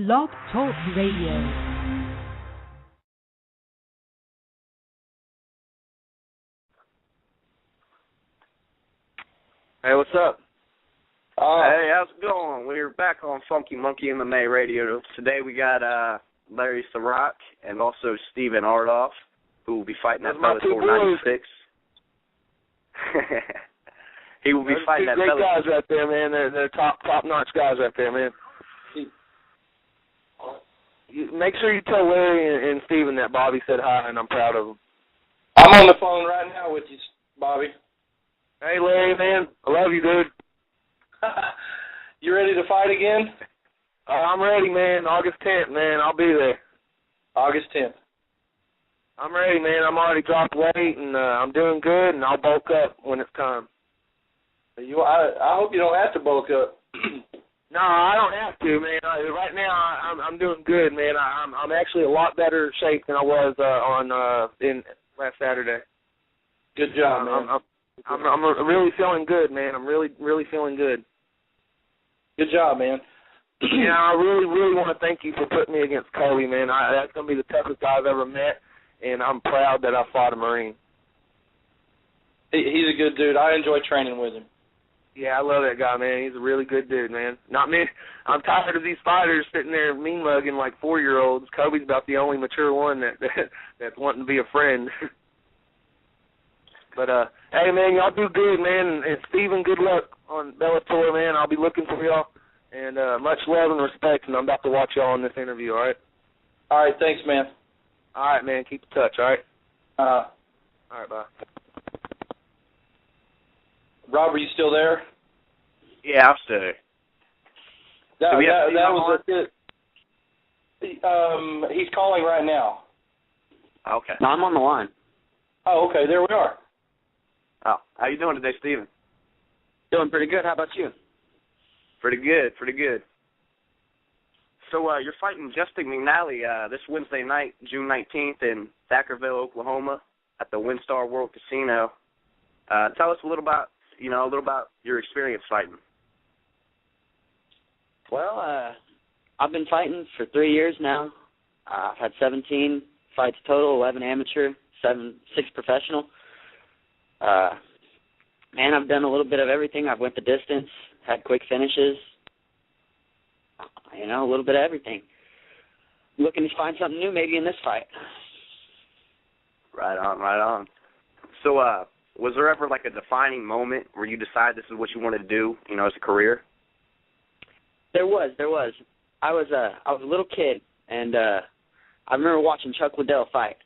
Blog Talk Radio. Hey, what's up? Hey, how's it going? We're back on Funky Monkey MMA Radio. Today we got Larry Srock and also Steven Artoff, who will be fighting at Bellator 96. He will be fighting at Bellator. Great guys right there, man. They're top-notch guys right there, man. Make sure you tell Larry and Steven that Bobby said hi, and I'm proud of them. I'm on the phone right now with you, Bobby. Hey, Larry, man. I love you, dude. You ready to fight again? I'm ready, man. August 10th, man. I'll be there. August 10th. I'm ready, man. I'm already dropped weight, and I'm doing good, and I'll bulk up when it's time. I hope you don't have to bulk up. No, I don't have to, man. Right now, I'm doing good, man. I'm actually a lot better shape than I was in last Saturday. Good job, man. I'm really feeling good, man. I'm really feeling good. Good job, man. Yeah, I really want to thank you for putting me against Kobe, man. That's going to be the toughest guy I've ever met, and I'm proud that I fought a Marine. He's a good dude. I enjoy training with him. Yeah, I love that guy, man. He's a really good dude, man. Not me. I'm tired of these fighters sitting there mean mugging like 4-year-olds. Kobe's about the only mature one that's wanting to be a friend. But hey, man, y'all do good, man. And Steven, good luck on Bellator, man. I'll be looking for y'all. And much love and respect. And I'm about to watch y'all on this interview. All right. All right. Thanks, man. All right, man. Keep in touch. All right. All right. Bye. Rob, are you still there? Yeah, I'm still there. That was it. He's calling right now. Okay. No, I'm on the line. Oh, okay. There we are. Oh, how you doing today, Steven? Doing pretty good. How about you? Pretty good. So you're fighting Justin McNally this Wednesday night, June 19th in Thackerville, Oklahoma, at the WinStar World Casino. Tell us a little about your experience fighting. Well, I've been fighting for 3 years now. I've had 17 fights total, 11 amateur, 6 professional. Man, I've done a little bit of everything. I've went the distance, had quick finishes, a little bit of everything. Looking to find something new maybe in this fight. Right on. So was there ever like a defining moment where you decided this is what you wanted to do, as a career? There was. I was a little kid, and I remember watching Chuck Liddell fight,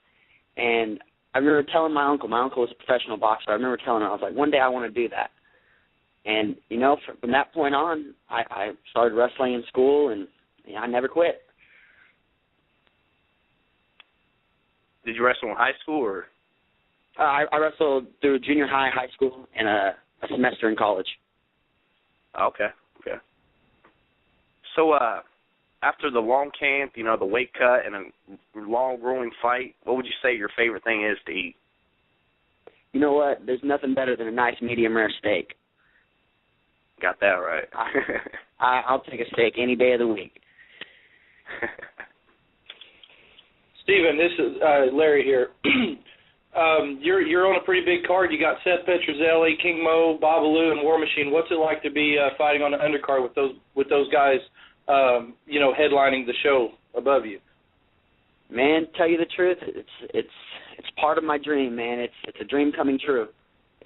and I remember telling my uncle was a professional boxer. I remember telling him, I was like, one day I want to do that. And, from that point on, I started wrestling in school, and I never quit. Did you wrestle in high school? Or? I wrestled through junior high, high school, and a semester in college. Okay. So after the long camp, the weight cut, and a long, grueling fight, what would you say your favorite thing is to eat? You know what? There's nothing better than a nice medium rare steak. Got that right. I'll take a steak any day of the week. Steven, this is Larry here. You're on a pretty big card. You got Seth Petrozelli, King Mo, Babalu, and War Machine. What's it like to be fighting on the undercard with those guys, headlining the show above you? Man, tell you the truth, it's part of my dream, man. It's a dream coming true.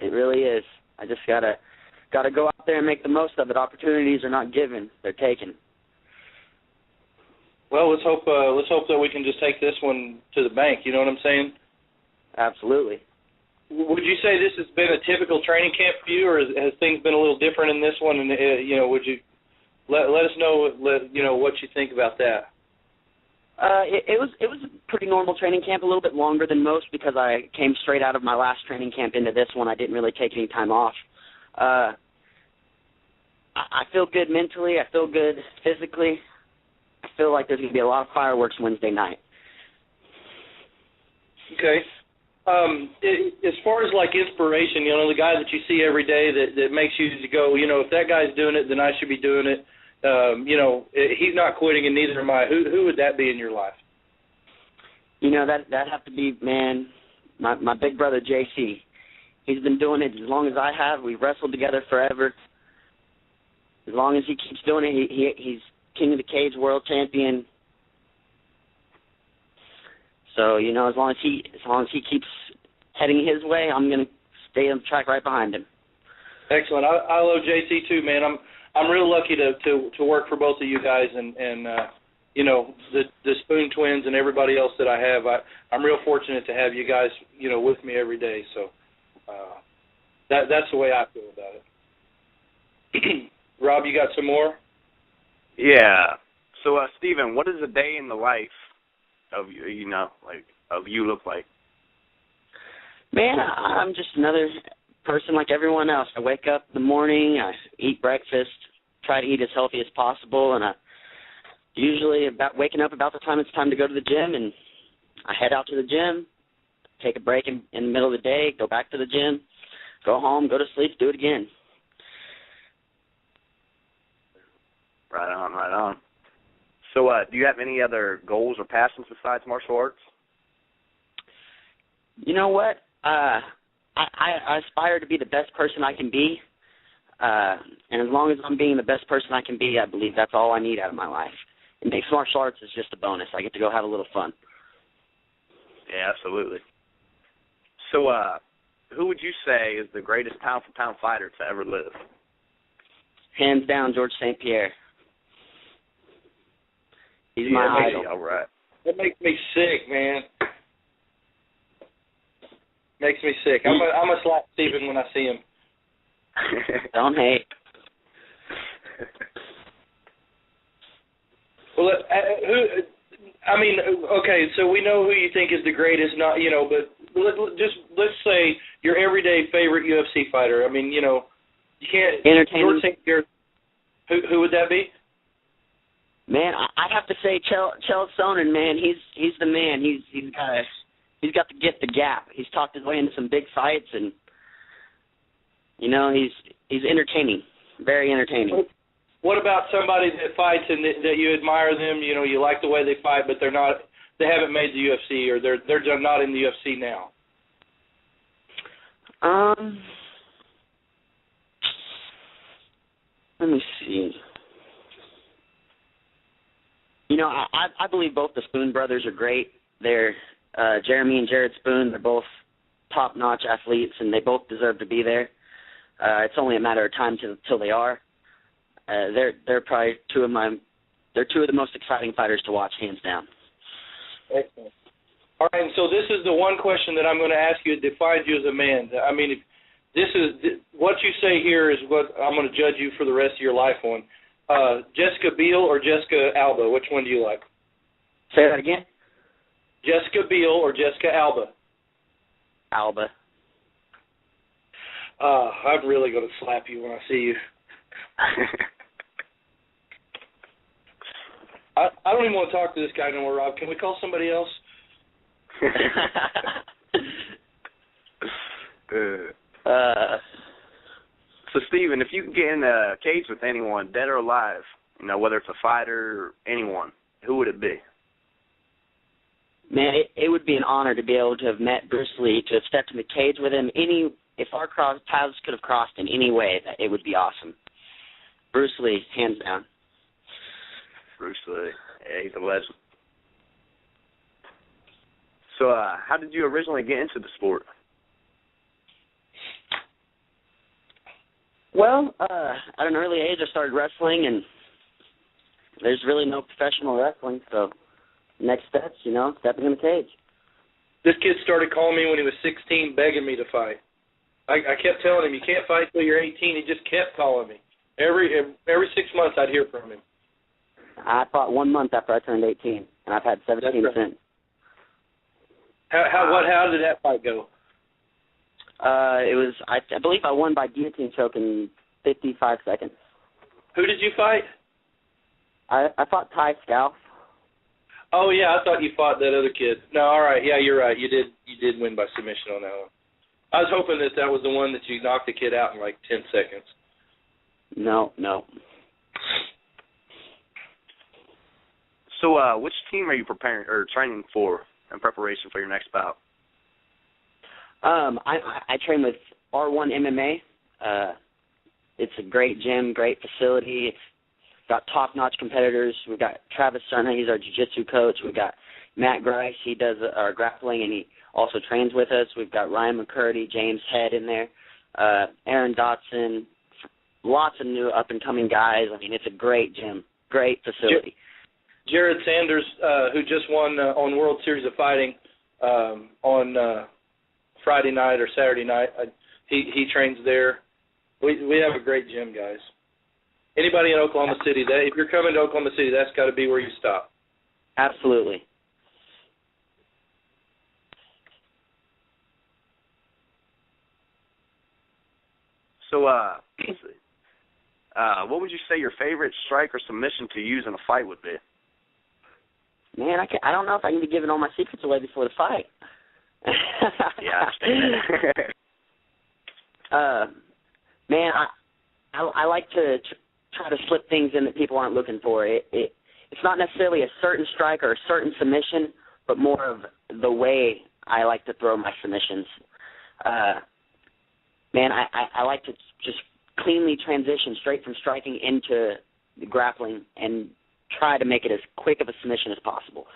It really is. I just gotta go out there and make the most of it. Opportunities are not given; they're taken. Well, let's hope that we can just take this one to the bank. You know what I'm saying? Absolutely. Would you say this has been a typical training camp for you, or has things been a little different in this one? And would you let us know what you think about that? It was a pretty normal training camp, a little bit longer than most because I came straight out of my last training camp into this one. I didn't really take any time off. I feel good mentally. I feel good physically. I feel like there's going to be a lot of fireworks Wednesday night. Okay. As far as like inspiration, the guy that you see every day that makes you go, if that guy's doing it, then I should be doing it. he's not quitting and neither am I. Who would that be in your life? That'd have to be, man, my big brother JC. He's been doing it as long as I have. We've wrestled together forever. As long as he keeps doing it, he's King of the Cage world champion. So, as long as he keeps heading his way, I'm gonna stay on the track right behind him. Excellent. I love JC too, man. I'm real lucky to work for both of you guys and the Spoon Twins and everybody else that I have. I'm real fortunate to have you guys, with me every day. So that's the way I feel about it. Rob, you got some more? Yeah. So, Steven, what does a day in the life of of you look like? Man, I'm just another person like everyone else. I wake up in the morning, I eat breakfast, try to eat as healthy as possible, and I usually waking up about the time it's time to go to the gym, and I head out to the gym, take a break in the middle of the day, go back to the gym, go home, go to sleep, do it again. Right on, right on. So, do you have any other goals or passions besides martial arts? You know what? I aspire to be the best person I can be, and as long as I'm being the best person I can be, I believe that's all I need out of my life. And mixed martial arts is just a bonus. I get to go have a little fun. Yeah, absolutely. So, who would you say is the greatest pound-for-pound fighter to ever live? Hands down, George St. Pierre. He's my idol. All right. That makes me sick, man. Makes me sick. I'm a slap Steven when I see him. Don't hate. Well, okay, so we know who you think is the greatest, but let's say your everyday favorite UFC fighter. I mean, you can't. Entertaining. George St. Pierre. Who would that be? Man, I have to say, Chael Sonnen, man, he's the man. He's got the gift of gap. He's talked his way into some big fights, and he's entertaining, very entertaining. What about somebody that fights and that you admire them? You like the way they fight, but they haven't made the UFC, or they're not in the UFC now. Let me see. I believe both the Spoon brothers are great. They're Jeremy and Jared Spoon. They're both top-notch athletes, and they both deserve to be there. It's only a matter of time till they are. They're probably two of the most exciting fighters to watch, hands down. Excellent. All right, and so this is the one question that I'm going to ask you that defines you as a man. I mean, if this is what you say here is what I'm going to judge you for the rest of your life on. Jessica Biel or Jessica Alba? Which one do you like? Say that again. Jessica Biel or Jessica Alba? Alba. I'm really going to slap you when I see you. I don't even want to talk to this guy no more, Rob. Can we call somebody else? So, Steven, if you could get in a cage with anyone, dead or alive, whether it's a fighter or anyone, who would it be? Man, it would be an honor to be able to have met Bruce Lee, to have stepped in the cage with him. If our paths could have crossed in any way, it would be awesome. Bruce Lee, hands down. Bruce Lee. Yeah, he's a legend. So, how did you originally get into the sport? Well, at an early age, I started wrestling, and there's really no professional wrestling, so next steps, stepping in the cage. This kid started calling me when he was 16, begging me to fight. I kept telling him, you can't fight till you're 18. He just kept calling me. Every 6 months, I'd hear from him. I fought 1 month after I turned 18, and I've had 17 since. How did that fight go? It was, I believe I won by guillotine choke in 55 seconds. Who did you fight? I fought Ty Scalf. Oh, yeah, I thought you fought that other kid. No, all right, yeah, you're right. You did win by submission on that one. I was hoping that was the one that you knocked the kid out in like 10 seconds. No. So, which team are you preparing or training for in preparation for your next bout? I train with R1 MMA. It's a great gym, great facility. It's got top-notch competitors. We've got Travis Sunna, he's our jiu-jitsu coach. We've got Matt Grice, he does our grappling, and he also trains with us. We've got Ryan McCurdy, James Head in there, Aaron Dotson, lots of new up-and-coming guys. I mean, it's a great gym, great facility. Jared Sanders, who just won on World Series of Fighting on Friday night or Saturday night, he trains there. We have a great gym, guys. Anybody in Oklahoma City, if you're coming to Oklahoma City, that's got to be where you stop. Absolutely. So, what would you say your favorite strike or submission to use in a fight would be? Man, I don't know if I can be giving all my secrets away before the fight. Yeah. Man, I like to try to slip things in that people aren't looking for. It's not necessarily a certain strike or a certain submission, but more of the way I like to throw my submissions. Man, I like to just cleanly transition straight from striking into the grappling and try to make it as quick of a submission as possible.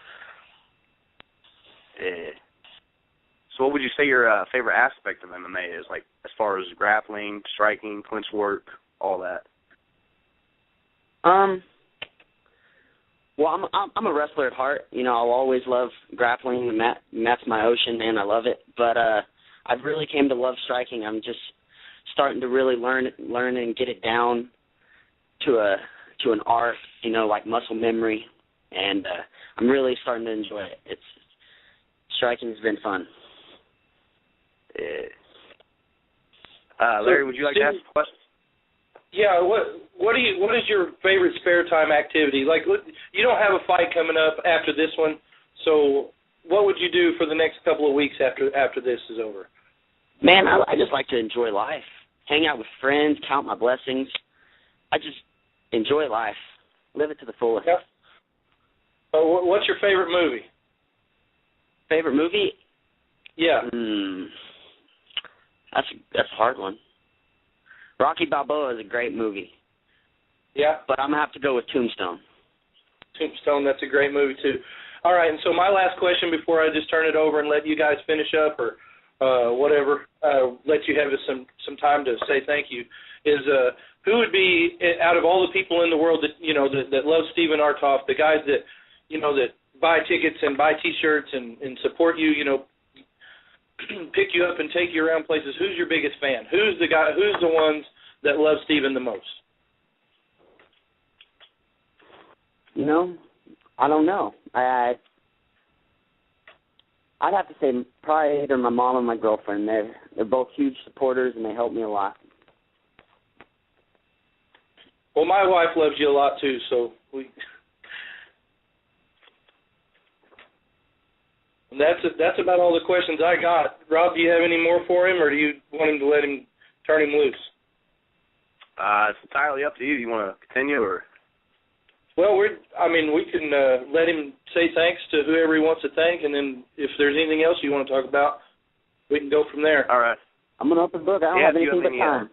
So what would you say your favorite aspect of MMA is, like as far as grappling, striking, clinch work, all that? Well, I'm a wrestler at heart. You know, I'll always love grappling, and that's my ocean, man. I love it. But I've really came to love striking. I'm just starting to really learn and get it down to an art, you know, like muscle memory, and I'm really starting to enjoy it. Striking has been fun. Larry, would you like to ask a question? Yeah, what is your favorite spare time activity? Like, you don't have a fight coming up after this one, so what would you do for the next couple of weeks after this is over? Man, I just like to enjoy life, hang out with friends, count my blessings. I just enjoy life, live it to the fullest. Yeah. What's your favorite movie? Favorite movie? Yeah. That's a hard one. Rocky Balboa is a great movie. Yeah. But I'm going to have to go with Tombstone. Tombstone, that's a great movie, too. All right, and so my last question before I just turn it over and let you guys finish up or whatever, let you have some time to say thank you, is who would be, out of all the people in the world that, you know, that love Stephen Artoff, the guys that, you know, that buy tickets and buy T-shirts and support you, you know, pick you up and take you around places, who's your biggest fan? Who's the ones that love Stephen the most? You know, I don't know. I'd have to say probably either my mom or my girlfriend. They're both huge supporters, and they help me a lot. Well, my wife loves you a lot, too, so That's about all the questions I got. Rob, do you have any more for him, or do you want him to let him turn him loose? It's entirely up to you. You want to continue, or? Well, we can let him say thanks to whoever he wants to thank, and then if there's anything else you want to talk about, we can go from there. All right. I'm an open book. I don't have anything but time.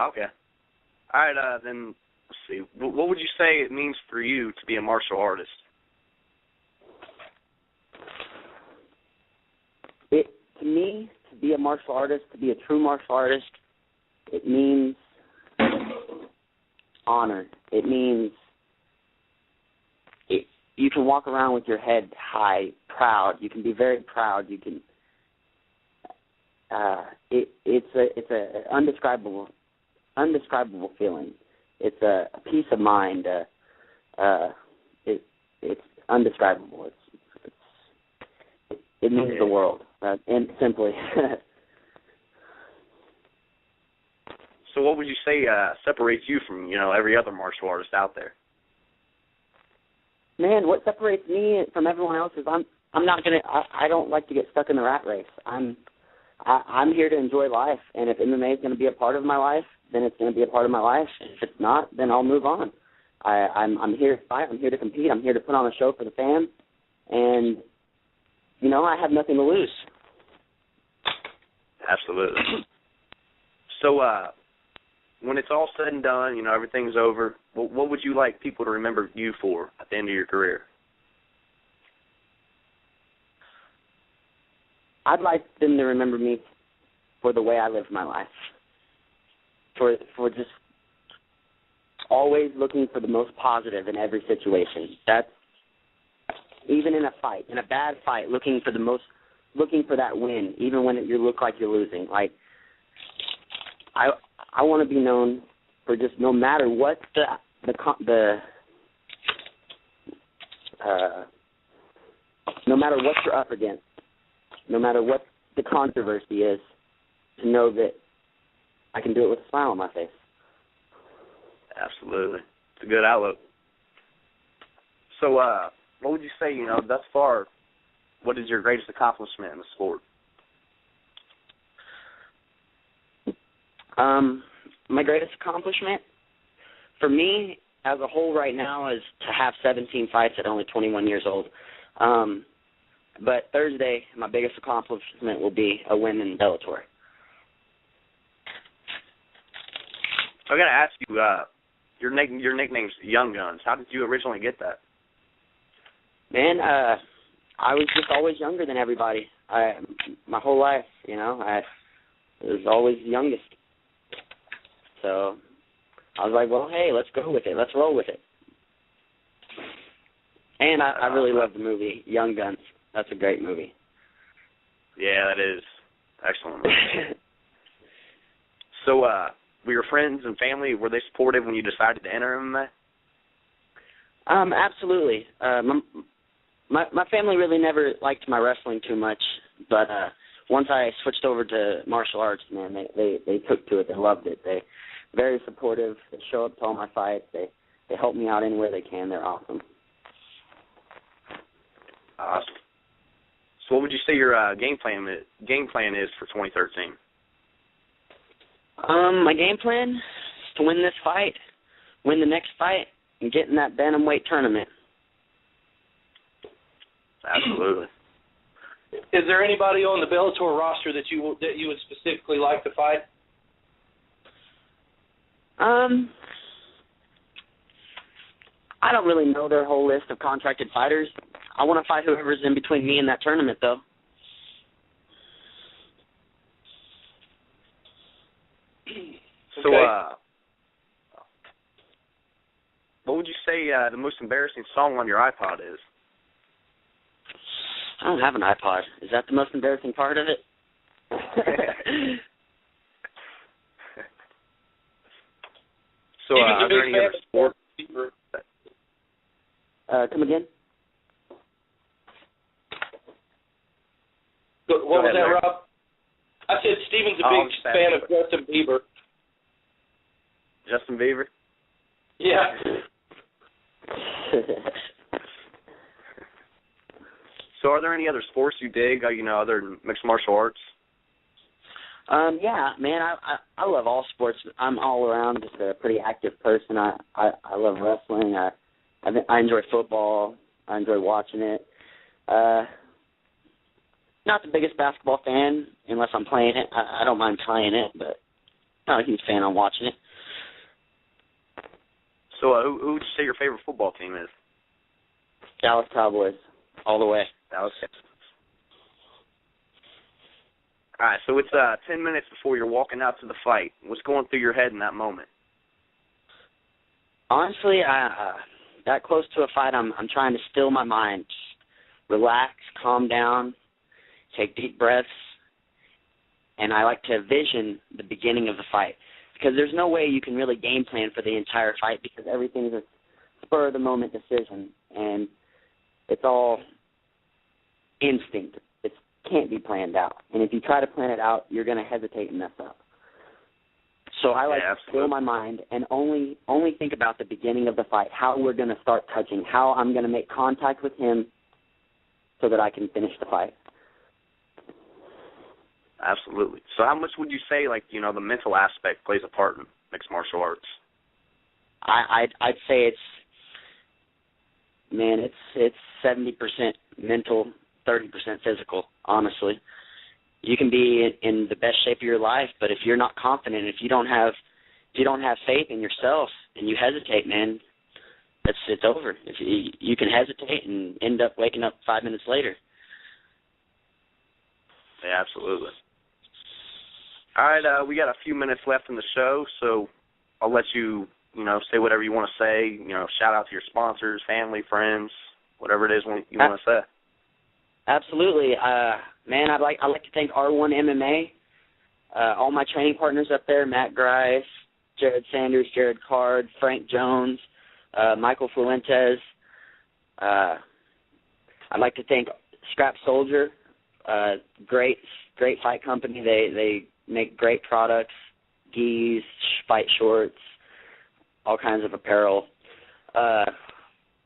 Okay. All right, then let's see. What would you say it means for you to be a martial artist? To me, to be a martial artist, to be a true martial artist, it means honor. It means you can walk around with your head high, proud. You can be very proud. You can. It's a indescribable feeling. It's a peace of mind. It's undescribable. It means the world, and simply. So what would you say separates you from, you know, every other martial artist out there? Man, what separates me from everyone else is I don't like to get stuck in the rat race. I'm here to enjoy life, and if MMA is going to be a part of my life, then it's going to be a part of my life. If it's not, then I'll move on. I'm here to fight. I'm here to compete. I'm here to put on a show for the fans. And, you know, I have nothing to lose. Absolutely. So when it's all said and done, you know, everything's over, what would you like people to remember you for at the end of your career? I'd like them to remember me for the way I lived my life, for just always looking for the most positive in every situation. That's even in a fight, in a bad fight, looking for that win, even when you look like you're losing. Like I want to be known for just no matter what no matter what you're up against, no matter what the controversy is, to know that I can do it with a smile on my face. Absolutely. It's a good outlook. So what would you say, you know, thus far, what is your greatest accomplishment in the sport? My greatest accomplishment for me as a whole right now is to have 17 fights at only 21 years old. But Thursday, my biggest accomplishment will be a win in Bellator. I got to ask you, your nickname's Young Guns. How did you originally get that? Man, I was just always younger than everybody. My whole life, you know, I was always the youngest. So I was like, well, hey, let's go with it. Let's roll with it. And I really love the movie Young Guns. That's a great movie. Yeah, that is. Excellent movie. So were your friends and family, were they supportive when you decided to enter MMA? Absolutely. My family really never liked my wrestling too much, but once I switched over to martial arts, man, they took to it. They loved it. They very supportive. They show up to all my fights. They help me out anywhere they can. They're awesome. Awesome. So what would you say your game plan is for 2013? My game plan is to win this fight, win the next fight, and get in that bantamweight tournament. Absolutely. Is there anybody on the Bellator roster that you would specifically like to fight? I don't really know their whole list of contracted fighters. I want to fight whoever's in between me and that tournament, though. So, what would you say the most embarrassing song on your iPod is? I don't have an iPod. Is that the most embarrassing part of it? So, are there any other sports? Come again? What was that, Rob? I said Steven's a big fan of Justin Bieber. Justin Bieber? Yeah. So are there any other sports you dig, other than mixed martial arts? Yeah, man, I love all sports. I'm all around just a pretty active person. I love wrestling. I enjoy football. I enjoy watching it. Not the biggest basketball fan unless I'm playing it. I don't mind playing it, but not a huge fan on watching it. So who would you say your favorite football team is? Dallas Cowboys, all the way. Dallas. All right, so it's 10 minutes before you're walking out to the fight. What's going through your head in that moment? Honestly, that close to a fight, I'm trying to still my mind, just relax, calm down, take deep breaths, and I like to envision the beginning of the fight because there's no way you can really game plan for the entire fight because everything's a spur-of-the-moment decision, and it's all instinct. It can't be planned out, and if you try to plan it out, you're going to hesitate and mess up. So I like to still my mind and only think about the beginning of the fight, how we're going to start touching, how I'm going to make contact with him so that I can finish the fight. Absolutely. So how much would you say, the mental aspect plays a part in mixed martial arts? I'd say man, it's 70% mental, 30% physical, honestly. You can be in the best shape of your life, but if you're not confident, if you don't have faith in yourself and you hesitate, man, it's over. If you can hesitate and end up waking up 5 minutes later. Yeah, absolutely. All right, we got a few minutes left in the show, so I'll let you, say whatever you want to say. Shout out to your sponsors, family, friends, whatever it is you want to say. Absolutely, man. I'd like to thank R1 MMA, all my training partners up there: Matt Grice, Jared Sanders, Jared Card, Frank Jones, Michael Fuentes. I'd like to thank Scrap Soldier, great fight company. They make great products, gis, fight shorts, all kinds of apparel.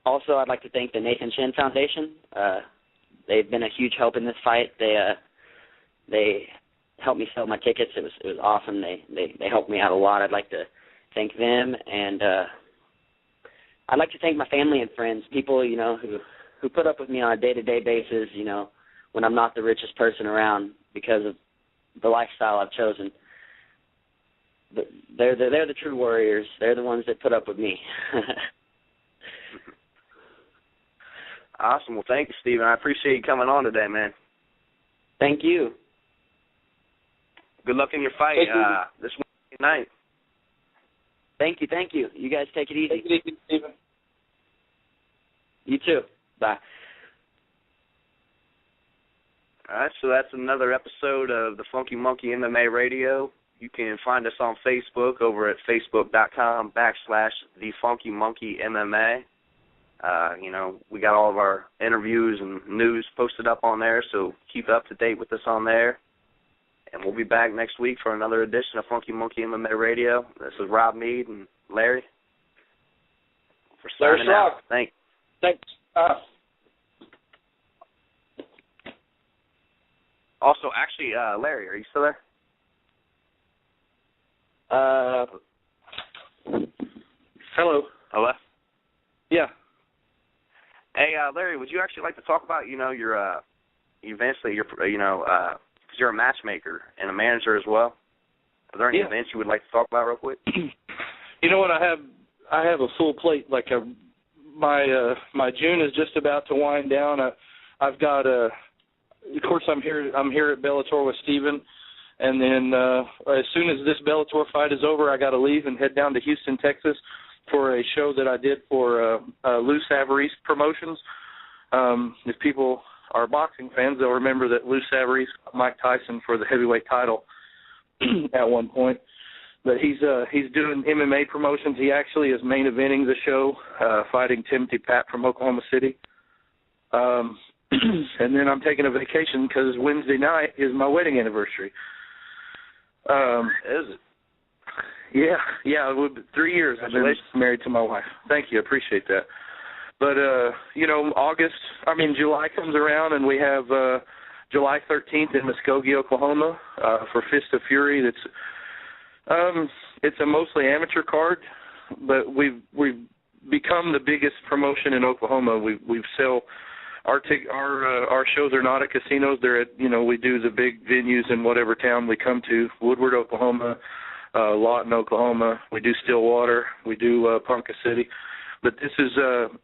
Also, I'd like to thank the Nathan Shin Foundation. They've been a huge help in this fight. They helped me sell my tickets. It was awesome. They helped me out a lot. I'd like to thank them, and I'd like to thank my family and friends, people who put up with me on a day-to-day basis. When I'm not the richest person around because of the lifestyle I've chosen. But they're the true warriors. They're the ones that put up with me. Awesome. Well, thank you, Steven. I appreciate you coming on today, man. Thank you. Good luck in your fight this Wednesday night. Thank you. You guys take it easy. Take it easy, Steven. You too. Bye. All right, so that's another episode of the Funky Monkey MMA Radio. You can find us on Facebook over at facebook.com/The Funky Monkey MMA. We got all of our interviews and news posted up on there, so keep up to date with us on there. And we'll be back next week for another edition of Funky Monkey MMA Radio. This is Rob Meade and Larry. For signing out. Thanks. Also, actually, Larry, are you still there? Hello. Hello? Yeah. Hey, Larry, would you actually like to talk about, your eventually, because you're a matchmaker and a manager as well. Are there any events you would like to talk about real quick? You know what? I have a full plate. Like my June is just about to wind down. I've got of course I'm here at Bellator with Steven, and then as soon as this Bellator fight is over, I got to leave and head down to Houston, Texas, for a show that I did for Lou Savarese Promotions. If people are boxing fans, they'll remember that Lou Savarese got Mike Tyson for the heavyweight title at one point. But he's doing MMA promotions. He actually is main eventing the show, fighting Timothy Pat from Oklahoma City. And then I'm taking a vacation because Wednesday night is my wedding anniversary. Is it? Yeah, 3 years I've been married to my wife. Thank you, I appreciate that. But, July comes around and we have July 13th in Muskogee, Oklahoma for Fist of Fury. It's a mostly amateur card, but we've become the biggest promotion in Oklahoma. We sell our shows are not at casinos. They're at, we do the big venues in whatever town we come to. Woodward, Oklahoma, Lawton, Oklahoma. We do Stillwater. We do Ponca City. But this is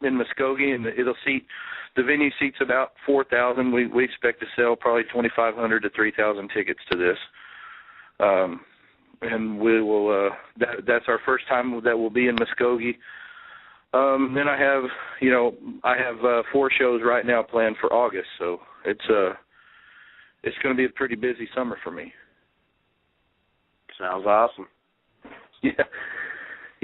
in Muskogee, and the venue seats about 4,000. We expect to sell probably 2,500 to 3,000 tickets to this. And we will. That's our first time that we'll be in Muskogee. Then I have 4 shows right now planned for August, so it's going to be a pretty busy summer for me. Sounds awesome. Yeah.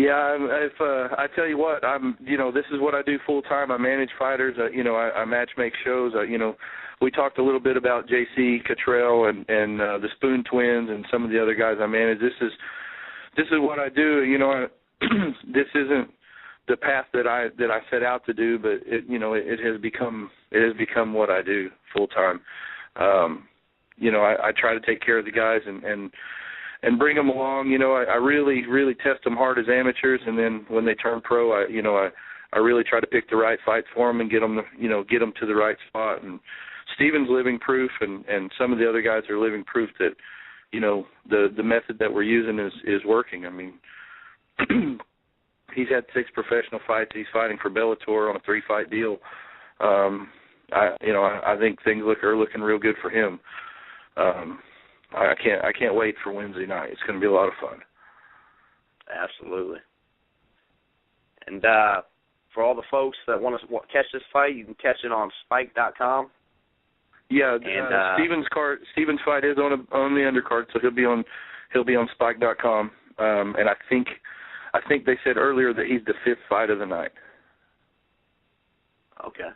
If I tell you what, this is what I do full time. I manage fighters. I match make shows. We talked a little bit about J.C. Cottrell and the Spoon Twins and some of the other guys I manage. This is what I do. This isn't the path that I set out to do, but it has become what I do full time. I try to take care of the guys and bring them along. I really test them hard as amateurs, and then when they turn pro, I I really try to pick the right fights for him and get him to the right spot. And Steven's living proof, and some of the other guys are living proof that, the method that we're using is working. I mean, he's had 6 professional fights. He's fighting for Bellator on a 3-fight deal. I think things are looking real good for him. I can't wait for Wednesday night. It's going to be a lot of fun. Absolutely. And for all the folks that want to catch this fight, you can catch it on Spike.com. Yeah, and Steven's fight is on the undercard, so he'll be on Spike.com. And I think they said earlier that he's the 5th fight of the night. Okay.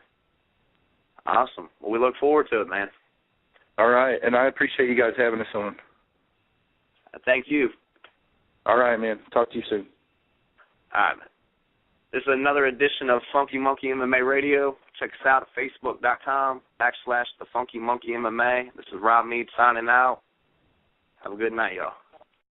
Awesome. Well, we look forward to it, man. All right, and I appreciate you guys having us on. Thank you. All right, man. Talk to you soon. All right, man. This is another edition of Funky Monkey MMA Radio. Check us out at Facebook.com/The Funky Monkey MMA. This is Rob Meade signing out. Have a good night, y'all.